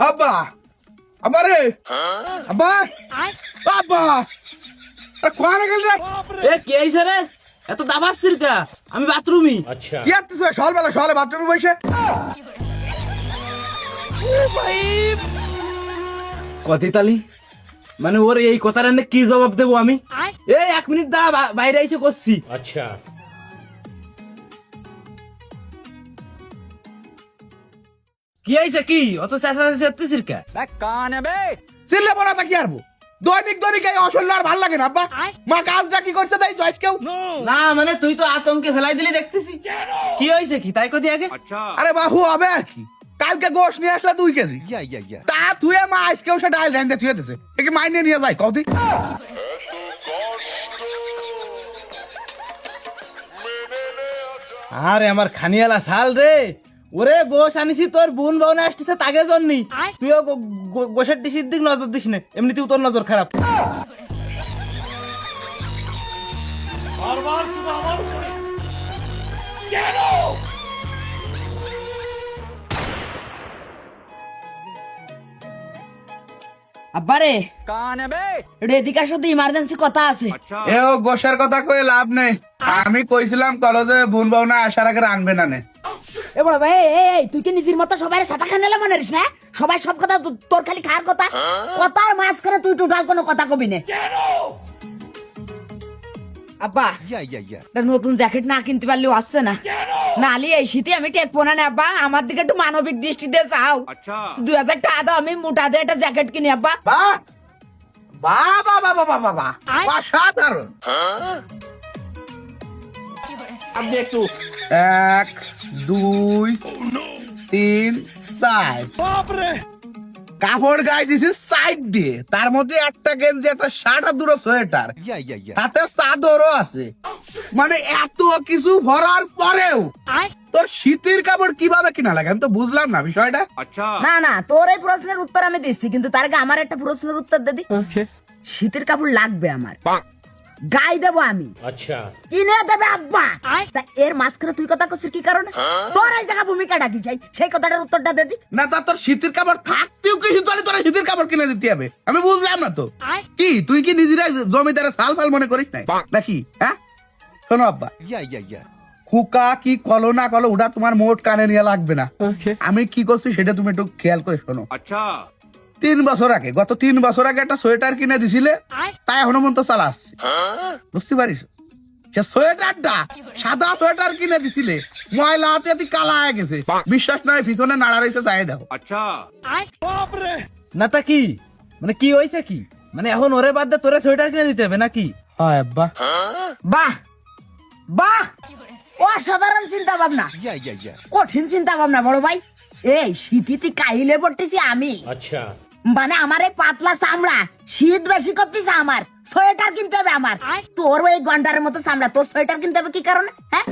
আব্বা আব্বা রে আব্বা আব্বা কোয়ারে গেল রে? এ কে আইছে রে? এত দাবাচ্ছিস কা? আমি বাথরুমই। अच्छा কি আছিস সকালবেলা সকালে বাথরুমে বসে? কতিতালি মানে ওর এই কথার এনে কি জবাব দেবো আমি? এই 1 মিনিট দাঁড়া, বাইরে এসে করছি। अच्छा কি আইছে কি? অত চেঁচাচ্ছিস কা? চিল্লে বলা তা কি আরবো? দৈনিক এই অসল্য আর ভাল লাগে না আব্বা। মা কাজটা কি করছে তাই চয়েস কেউ? না মানে তুই তো আতঙ্কে ফেলাই দিলি দেখতেছি। কি হয়েছে কি তাই কদি আগে? আরে বাহু হবে আর কি, কালকে গোশ নিয়ে আসলে 2 কেজি তা থুয়ে মা আজকেও সে ডাল রান্ধে থুয়ে দিছে, একে মাইনে নিয়ে যায় কদি। আরে আমার খানিয়ালা শাল রে, ওরে গোশ আনিছি তোর বোন বাউনে আসতেছে তাকে জন্যই। তুইও গোশের ডিসির দিক নজর দিস না, এমনিতেও তোর নজর খারাপ। আব্বারে এটা এদিকে আসো তো, ইমার্জেন্সি কথা আছে। এও গোশের কথা কয়ে লাভ নেই, আমি কইছিলাম কলেজে বোন বাউনা আসার আগে রানবে না নে। এ বড় ভাই, এই তুই কি নিজের মতো সবাই সাতা খানেলা মনে করিস না? সবাই সব কথা তোর খালি খার কথা, কথার মাঝখানে তুই টোটাল কোনো কথা কবি না। আব্বা একটা নতুন জ্যাকেট না কিনতে পারলেও আসছে না, নালি এই শীতে আমি টেক পোনা না আব্বা, আমার দিকে একটু মানবিক দৃষ্টি দিয়ে চাও। 2000 টাকা দাও, আমি মোটা দিয়ে একটা জ্যাকেট কিনি আব্বা। বাহ বাহ বাহ বাহ বাহ বাহ বাহ, অসাধারণ। আপনি একটু 1 2 3 4 কাপড় গায়ে দিছি সাইড দিয়ে, তার মধ্যে একটা গেঞ্জি একটা শার্ট আর 2টো সোয়েটার, তাতে চাদরও আছে। মানে এত কিছু ভরার পরেও তোর শীতের কাপড় কিভাবে কিনা লাগে আমি তো বুঝলাম না বিষয়টা। না না, তোর এই প্রশ্নের উত্তর আমি দিচ্ছি, কিন্তু তার আগে আমার একটা প্রশ্নের উত্তর দে দি। শীতের কাপড় লাগবে আমার, গায়ে দেবো আমি, अच्छा কিনে দেবে আব্বা। তা এর মাঝখানে তুই কথা করছিস কি কারণে? তোর এই জায়গা ভূমিকাটা কি চাই সেই কথাটার উত্তরটা দে দি। না তা তোর শীতের কাপড় থাকতেও কিছু চলে, তোর শীতের কাপড় কিনে দিতে হবে, আমি বুঝলাম না তো। কি তুই কি নিজেরা জমিদারে সাল ফাল মনে করিস নাই নাকি? হ্যাঁ শোনো আব্বা, খুকা কি কলো না কলো ওটা তোমার মোট কানে নিয়ে লাগবে না। আমি কি করছি সেটা তুমি একটু খেয়াল করে শোনো। 3 বছর আগে, গত 3 বছর আগে একটা সোয়েটার কিনে দিছিলে, তাই এখনো পর্যন্ত চালাচ্ছি, বুঝতে পারিস? সে সোয়েটারটা সাদা সোয়েটার কিনে দিছিলে, ময়লা হাতে কালা হয়ে গেছে, বিশ্বাস নয় পিছনে নাড়া রয়েছে, চাই দাও। না তা কি মানে কি হয়েছে কি? মানে এখন ওরে বাদ দে তোরে সোয়েটার কিনে দিতে হবে নাকি? হয় আব্বা। বাহ বাহ, অসাধারণ চিন্তা ভাবনা, কঠিন চিন্তা ভাবনা বড় ভাই। এই শীতিতে কাহিলে পড়তেছি আমি, अच्छा মানে আমার এই পাতলা চামড়া শীত বেশি করতেছে, আমার সোয়েটার কিনতে হবে আমার। তোর ওই গন্ডারের মতো চামড়া, তোর সোয়েটার কিনতে হবে কি কারণে? হ্যাঁ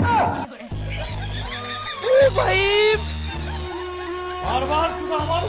बार बार सुबह हमारे